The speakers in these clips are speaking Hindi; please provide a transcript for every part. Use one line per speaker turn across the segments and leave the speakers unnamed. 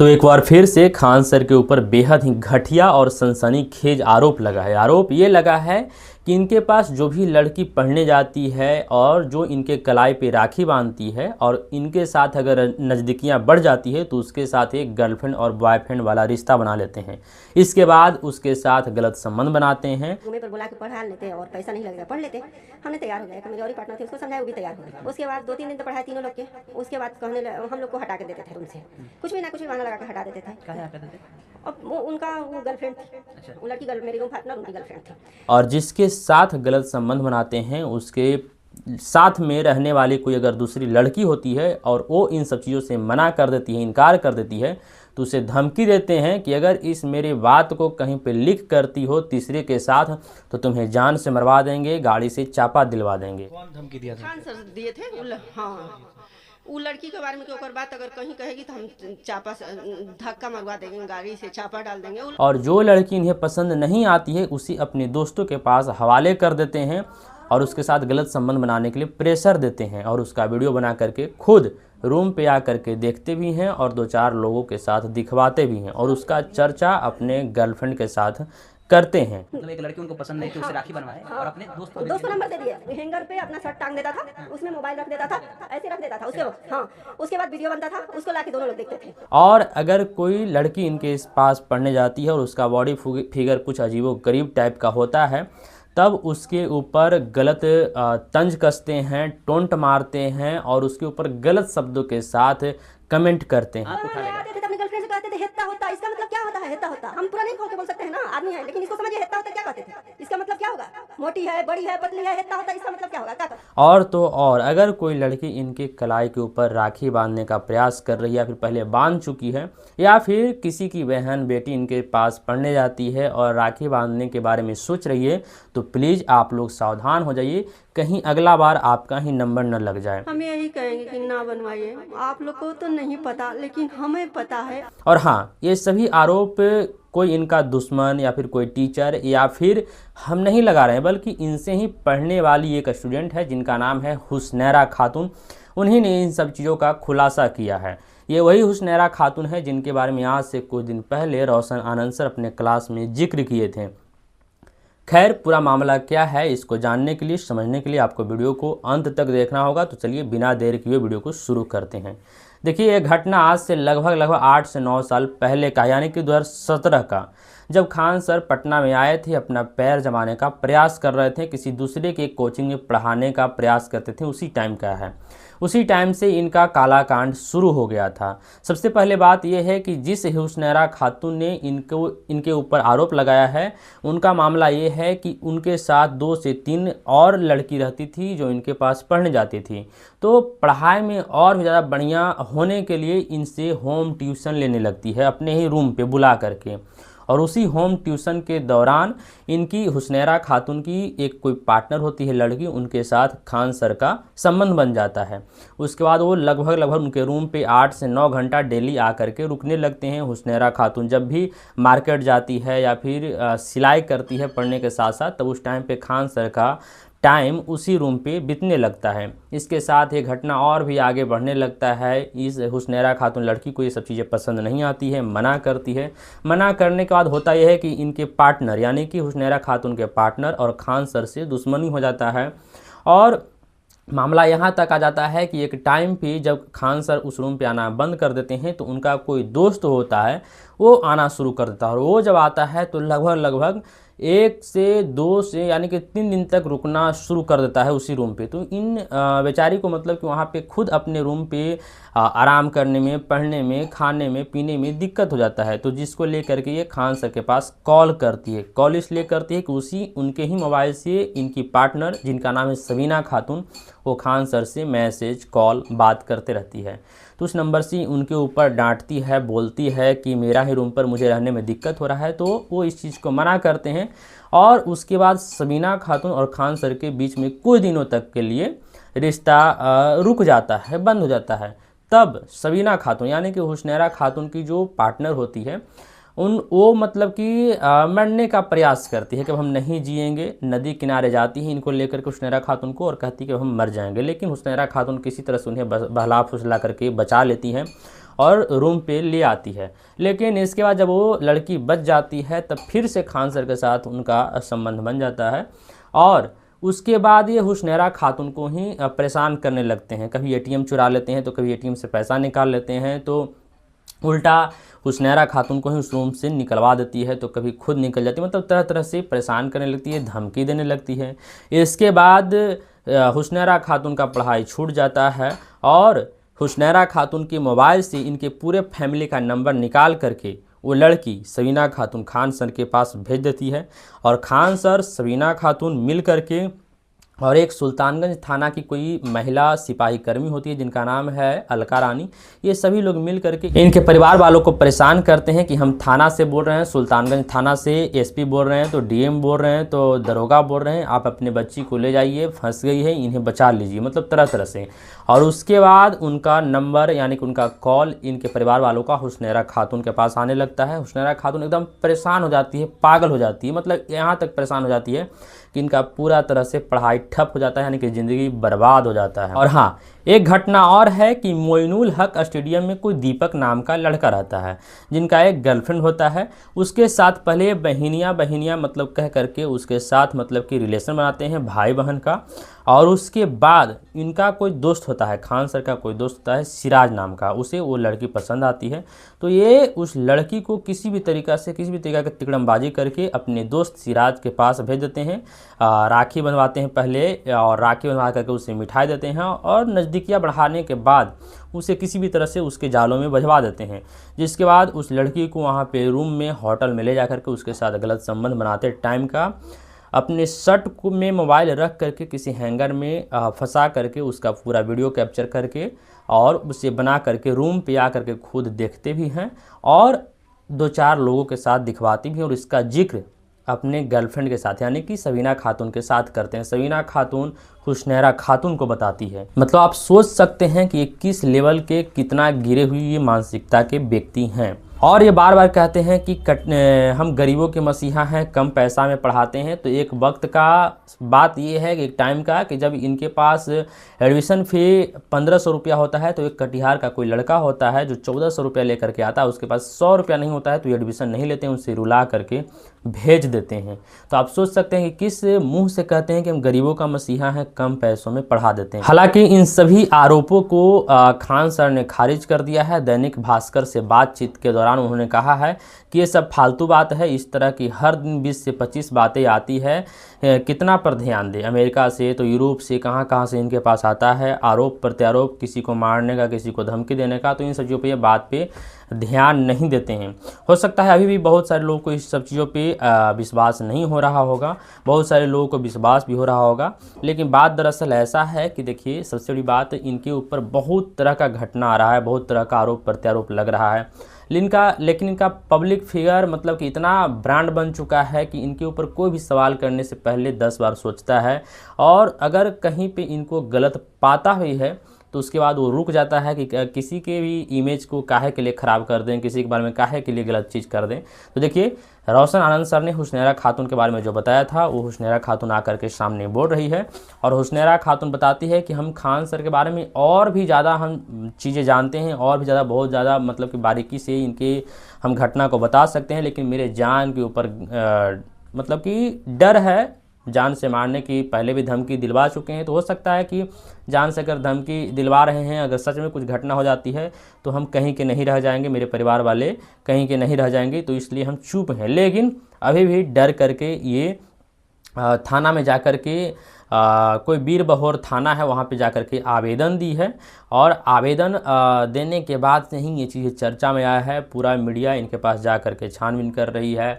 तो एक बार फिर से खान सर के ऊपर बेहद ही घटिया और सनसनीखेज आरोप लगा है। आरोप ये लगा है कि इनके पास जो भी लड़की पढ़ने जाती है और जो इनके कलाई पे राखी बांधती है और इनके साथ अगर नज़दीकियाँ बढ़ जाती है तो उसके साथ एक गर्लफ्रेंड और बॉयफ्रेंड वाला रिश्ता बना लेते हैं। इसके बाद उसके साथ गलत संबंध बनाते हैं।
घूमे पर बुला के पढ़ा लेते हैं और पैसा नहीं लगेगा, पढ़ लेते। हमने तैयार हो गया, मेरी और पार्टनर थी, उसको समझाया, वो भी तैयार हो गया। उसके बाद 2-3 दिन तो पढ़ाया तीनों लोग के। उसके बाद हम लोग को हटा के देते थे रूम से, कुछ भी ना कुछ भी बहाना लगा के हटा देते थे। अब वो उनका वो गर्लफ्रेंड थी, वो लड़की मेरी रूम पार्टनर उनकी गर्लफ्रेंड थी।
और जिसके साथ गलत संबंध बनाते हैं उसके साथ में रहने वाली कोई अगर दूसरी लड़की होती है और वो इन सब चीज़ों से मना कर देती है, इनकार कर देती है, तो उसे धमकी देते हैं कि अगर इस मेरे बात को कहीं पे लीक करती हो तीसरे के साथ तो तुम्हें जान से मरवा देंगे, गाड़ी से चापा दिलवा देंगे।
कौन धमकी दिया था?
खान सर दिए थे। हाँ, वो लड़की के बारे में कि ओकर बात अगर कहीं कहेगी तो हम चापा धक्का मरवा देंगे, गाड़ी से चापा डाल देंगे।
और जो लड़की इन्हें पसंद नहीं आती है उसी अपने दोस्तों के पास हवाले कर देते हैं और उसके साथ गलत संबंध बनाने के लिए प्रेशर देते हैं और उसका वीडियो बना करके खुद रूम पे आ करके देखते भी हैं और 2-4 लोगों के साथ दिखवाते भी हैं और उसका चर्चा अपने गर्लफ्रेंड के साथ करते हैं।
मतलब एक लड़की उनको पसंद नहीं थी, उससे राखी बनवाए और अपने दोस्त
को नंबर दे दिए, हैंगर पे अपना शर्ट टांग देता था, उसमें मोबाइल रख देता था, ऐसे रख देता था उसके। हाँ, उसके बाद वीडियो बनता था, उसको लाके दोनों लोग देखते थे।
और अगर कोई लड़की इनके पास पढ़ने जाती है और उसका बॉडी फिगर कुछ अजीबोगरीब टाइप का होता है तब उसके ऊपर गलत तंज कसते हैं, टोंट मारते हैं और उसके ऊपर गलत शब्दों के साथ कमेंट करते हैं।
आते थे अपनी गर्लफ्रेंड से कहते थे हेत्ता होता, इसका मतलब क्या होता है हेत्ता होता? हम पूरा नहीं खोल के बोल सकते हैं ना, आदमी है, लेकिन इसको समझिए हेत्ता होता क्या कहते थे, इसका मतलब क्या होगा? मोटी है, बड़ी है, पतली है, हेत्ता होता इसका मतलब क्या होगा?
और तो और अगर कोई लड़की इनके कलाई के ऊपर राखी बांधने का प्रयास कर रही है या फिर पहले बांध चुकी है या फिर किसी की बहन बेटी इनके पास पढ़ने जाती है और राखी बांधने के बारे में सोच रही है तो प्लीज़ आप लोग सावधान हो जाइए, कहीं अगला बार आपका ही नंबर न लग जाए।
हम यही कहेंगे कि ना बनवाइए, आप लोग को तो नहीं पता लेकिन हमें पता है।
और हाँ, ये सभी आरोप कोई इनका दुश्मन या फिर कोई टीचर या फिर हम नहीं लगा रहे हैं बल्कि इनसे ही पढ़ने वाली एक स्टूडेंट है जिनका नाम है हुस्नैरा खातून। उन्हीं ने इन सब चीज़ों का खुलासा किया है। ये वही हुस्नैरा खातून है जिनके बारे में आज से कुछ दिन पहले रोशन आनंद सर अपने क्लास में जिक्र किए थे। खैर, पूरा मामला क्या है इसको जानने के लिए, समझने के लिए आपको वीडियो को अंत तक देखना होगा। तो चलिए बिना देर किए वीडियो को शुरू करते हैं। देखिए, ये घटना आज से लगभग 8 से 9 साल पहले का यानी कि 2017 का, जब खान सर पटना में आए थे, अपना पैर जमाने का प्रयास कर रहे थे, किसी दूसरे के कोचिंग में पढ़ाने का प्रयास करते थे, उसी टाइम का है। उसी टाइम से इनका काला कांड शुरू हो गया था। सबसे पहले बात यह है कि जिस हुस्नैरा खातून ने इनके ऊपर आरोप लगाया है, उनका मामला ये है कि उनके साथ 2 से 3 और लड़की रहती थी जो इनके पास पढ़ने जाती थी। तो पढ़ाई में और भी ज़्यादा बढ़िया होने के लिए इनसे होम ट्यूशन लेने लगती है अपने ही रूम पे बुला करके। और उसी होम ट्यूशन के दौरान इनकी हुस्नैरा खातून की एक कोई पार्टनर होती है लड़की, उनके साथ खान सर का संबंध बन जाता है। उसके बाद वो लगभग उनके रूम पे 8 से 9 घंटा डेली आकर के रुकने लगते हैं। हुस्नैरा खातून जब भी मार्केट जाती है या फिर सिलाई करती है पढ़ने के साथ साथ, तब उस टाइम पे खान सर का टाइम उसी रूम पे बीतने लगता है। इसके साथ ये घटना और भी आगे बढ़ने लगता है। इस हुस्नैरा खातून लड़की को ये सब चीज़ें पसंद नहीं आती है, मना करती है। मना करने के बाद होता यह है कि इनके पार्टनर यानी कि हुस्नैरा खातून के पार्टनर और खान सर से दुश्मनी हो जाता है और मामला यहाँ तक आ जाता है कि एक टाइम पे जब खान सर उस रूम पे आना बंद कर देते हैं तो उनका कोई दोस्त होता है वो आना शुरू कर देता है और वो जब आता है तो लगभग 1 से 2 से यानी कि 3 दिन तक रुकना शुरू कर देता है उसी रूम पे। तो इन बेचारी को मतलब कि वहाँ पे खुद अपने रूम पे आराम करने में, पढ़ने में, खाने में, पीने में दिक्कत हो जाता है। तो जिसको लेकर के ये खान सर के पास कॉल करती है। कॉल इसलिए करती है कि उसी उनके ही मोबाइल से इनकी पार्टनर जिनका नाम है सबीना खातून, वो खान सर से मैसेज कॉल बात करते रहती है। तो उस नंबर से उनके ऊपर डांटती है, बोलती है कि मेरा ही रूम पर मुझे रहने में दिक्कत हो रहा है। तो वो इस चीज़ को मना करते हैं और उसके बाद सबीना खातून और खान सर के बीच में कुछ दिनों तक के लिए रिश्ता रुक जाता है, बंद हो जाता है। तब सबीना खातून यानी कि हुस्नैरा खातून की जो पार्टनर होती है वो मतलब कि मरने का प्रयास करती है कि हम नहीं जिएंगे। नदी किनारे जाती है इनको लेकर के हुस्नैरा खातून को और कहती है कि हम मर जाएंगे, लेकिन हुस्नैरा खातून किसी तरह से उन्हें बहला फुसला करके बचा लेती हैं और रूम पे ले आती है। लेकिन इसके बाद जब वो लड़की बच जाती है तब फिर से खान सर के साथ उनका संबंध बन जाता है और उसके बाद ये हुस्नैरा खातून को ही परेशान करने लगते हैं। कभी एटीएम चुरा लेते हैं तो कभी एटीएम से पैसा निकाल लेते हैं, तो उल्टा हुस्नैरा खातून को ही उस रूम से निकलवा देती है, तो कभी खुद निकल जाती है। मतलब तरह तरह से परेशान करने लगती है, धमकी देने लगती है। इसके बाद हुस्नैरा खातून का पढ़ाई छूट जाता है और हुस्नैरा खातून के मोबाइल से इनके पूरे फैमिली का नंबर निकाल करके वो लड़की सबीना खातून खान सर के पास भेज देती है और खान सर सबीना खातून मिल करके और एक सुल्तानगंज थाना की कोई महिला सिपाही कर्मी होती है जिनका नाम है अलका रानी, ये सभी लोग मिल करके इनके परिवार वालों को परेशान करते हैं कि हम थाना से बोल रहे हैं, सुल्तानगंज थाना से एसपी बोल रहे हैं, तो डीएम बोल रहे हैं, तो दरोगा बोल रहे हैं, आप अपने बच्ची को ले जाइए, फंस गई है, इन्हें बचा लीजिए, मतलब तरह तरह से। और उसके बाद उनका नंबर यानी कि उनका कॉल इनके परिवार वालों का हुस्नैरा खातून के पास आने लगता है। हुस्नैरा खातून एकदम परेशान हो जाती है, पागल हो जाती है, मतलब यहाँ तक परेशान हो जाती है कि इनका पूरा तरह से पढ़ाई ठप हो जाता है, यानी कि ज़िंदगी बर्बाद हो जाता है। और हाँ, एक घटना और है कि मोइनुल हक स्टेडियम में कोई दीपक नाम का लड़का रहता है जिनका एक गर्लफ्रेंड होता है। उसके साथ पहले बहनियाँ मतलब कह करके उसके साथ मतलब कि रिलेशन बनाते हैं भाई बहन का, और उसके बाद इनका कोई दोस्त होता है, खान सर का कोई दोस्त होता है सिराज नाम का, उसे वो लड़की पसंद आती है। तो ये उस लड़की को किसी भी तरीक़ा की तिकड़मबाजी करके अपने दोस्त सिराज के पास भेज देते हैं। राखी बनवाते हैं पहले, और राखी बनवा करके उसे मिठाई देते हैं और नज़दीकियाँ बढ़ाने के बाद उसे किसी भी तरह से उसके जालों में बझवा देते हैं। जिसके बाद उस लड़की को वहाँ पे रूम में होटल में ले जा करके उसके साथ गलत संबंध बनाते टाइम का अपने शर्ट को में मोबाइल रख करके किसी हैंगर में फंसा करके उसका पूरा वीडियो कैप्चर करके और उसे बना करके रूम पे आ करके खुद देखते भी हैं और 2-4 लोगों के साथ दिखवाती भी हैं, और इसका जिक्र अपने गर्लफ्रेंड के साथ यानी कि सबीना खातून के साथ करते हैं। सबीना खातून हुस्नैरा खातून को बताती है। मतलब आप सोच सकते हैं कि ये किस लेवल के कितना गिरे हुई ये मानसिकता के व्यक्ति हैं। और ये बार बार कहते हैं कि हम गरीबों के मसीहा हैं, कम पैसा में पढ़ाते हैं। तो एक वक्त का बात ये है कि एक टाइम का कि जब इनके पास एडमिशन फ़ी 1500 रुपया होता है, तो एक कटिहार का कोई लड़का होता है जो 1400 रुपया लेकर के आता है, उसके पास 100 रुपया नहीं होता है, तो एडमिशन नहीं लेते हैं, उससे रुला करके भेज देते हैं। तो आप सोच सकते हैं कि किस मुंह से कहते हैं कि हम गरीबों का मसीहा हैं, कम पैसों में पढ़ा देते हैं। हालांकि इन सभी आरोपों को खान सर ने खारिज कर दिया है। दैनिक भास्कर से बातचीत के दौरान उन्होंने कहा है कि ये सब फालतू बात है, इस तरह की हर दिन 20 से 25 बातें आती है, कितना पर ध्यान दें। अमेरिका से तो यूरोप से कहाँ से इनके पास आता है आरोप प्रत्यारोप, किसी को मारने का, किसी को धमकी देने का। तो इन सब चीज़ों पे ये बात पे ध्यान नहीं देते हैं। हो सकता है अभी भी बहुत सारे लोगों को इस सब चीज़ों पे विश्वास नहीं हो रहा होगा, बहुत सारे लोगों को विश्वास भी हो रहा होगा, लेकिन बात दरअसल ऐसा है कि देखिए सबसे बड़ी बात, इनके ऊपर बहुत तरह का घटना आ रहा है, बहुत तरह का आरोप प्रत्यारोप लग रहा है। लेकिन इनका पब्लिक फिगर मतलब कि इतना ब्रांड बन चुका है कि इनके ऊपर कोई भी सवाल करने से पहले 10 बार सोचता है, और अगर कहीं पे इनको गलत पाता हुई है तो उसके बाद वो रुक जाता है कि किसी के भी इमेज को काहे के लिए ख़राब कर दें, किसी के बारे में काहे के लिए गलत चीज़ कर दें। तो देखिए रोशन आनंद सर ने हुस्नैरा खातून के बारे में जो बताया था, वो हुस्नैरा खातून आकर के सामने बोल रही है, और हुस्नैरा खातून बताती है कि हम खान सर के बारे में और भी ज़्यादा हम चीज़ें जानते हैं, और भी ज़्यादा बहुत ज़्यादा मतलब कि बारीकी से इनके हम घटना को बता सकते हैं, लेकिन मेरे जान के ऊपर मतलब कि डर है, जान से मारने की पहले भी धमकी दिलवा चुके हैं। तो हो सकता है कि जान से अगर धमकी दिलवा रहे हैं, अगर सच में कुछ घटना हो जाती है तो हम कहीं के नहीं रह जाएंगे, मेरे परिवार वाले कहीं के नहीं रह जाएंगे, तो इसलिए हम चुप हैं। लेकिन अभी भी डर करके ये थाना में जाकर के कोई वीर बहोर थाना है, वहाँ पे जाकर के आवेदन दी है, और आवेदन देने के बाद से ही ये चीज़ें चर्चा में आया है। पूरा मीडिया इनके पास जा कर के छानबीन कर रही है,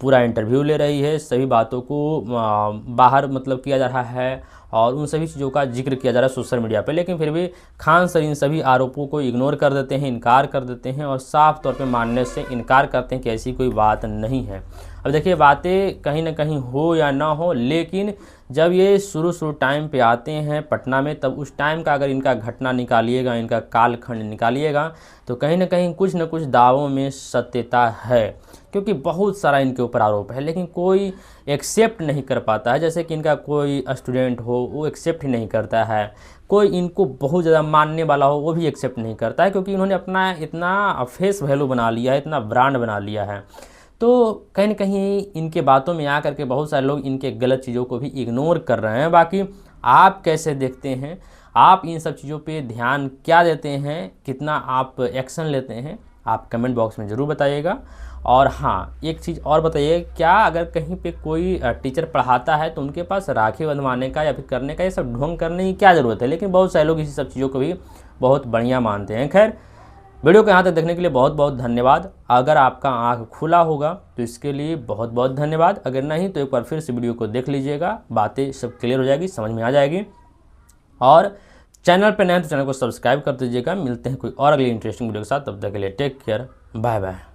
पूरा इंटरव्यू ले रही है, सभी बातों को बाहर मतलब किया जा रहा है, और उन सभी चीज़ों का जिक्र किया जा रहा है सोशल मीडिया पे। लेकिन फिर भी खान सर इन सभी आरोपों को इग्नोर कर देते हैं, इनकार कर देते हैं, और साफ तौर पे मानने से इनकार करते हैं कि ऐसी कोई बात नहीं है। अब देखिए बातें कहीं ना कहीं हो या ना हो, लेकिन जब ये शुरू टाइम पे आते हैं पटना में, तब उस टाइम का अगर इनका घटना निकालिएगा, इनका कालखंड निकालिएगा, तो कहीं ना कहीं कुछ न कुछ दावों में सत्यता है, क्योंकि बहुत सारा इनके ऊपर आरोप है, लेकिन कोई एक्सेप्ट नहीं कर पाता है। जैसे कि इनका कोई स्टूडेंट हो वो एक्सेप्ट ही नहीं करता है, कोई इनको बहुत ज़्यादा मानने वाला हो वो भी एक्सेप्ट नहीं करता है, क्योंकि इन्होंने अपना इतना फेस वैल्यू बना लिया है, इतना ब्रांड बना लिया है। तो कहीं न कहीं इनके बातों में आकर के बहुत सारे लोग इनके गलत चीज़ों को भी इग्नोर कर रहे हैं। बाकी आप कैसे देखते हैं, आप इन सब चीज़ों पे ध्यान क्या देते हैं, कितना आप एक्शन लेते हैं, आप कमेंट बॉक्स में ज़रूर बताइएगा। और हाँ, एक चीज़ और बताइए, क्या अगर कहीं पे कोई टीचर पढ़ाता है तो उनके पास राखी बंधवाने का या फिर करने का ये सब ढोंग करने की क्या ज़रूरत है? लेकिन बहुत सारे लोग इसी सब चीज़ों को भी बहुत बढ़िया मानते हैं। खैर, वीडियो को यहाँ तक देखने के लिए बहुत बहुत धन्यवाद। अगर आपका आँख खुला होगा तो इसके लिए बहुत बहुत धन्यवाद, अगर नहीं तो एक बार फिर से वीडियो को देख लीजिएगा, बातें सब क्लियर हो जाएगी, समझ में आ जाएगी। और चैनल पर नए हैं तो चैनल को सब्सक्राइब कर दीजिएगा। मिलते हैं कोई और अगली इंटरेस्टिंग वीडियो के साथ, तब तक के लिए टेक केयर, बाय बाय।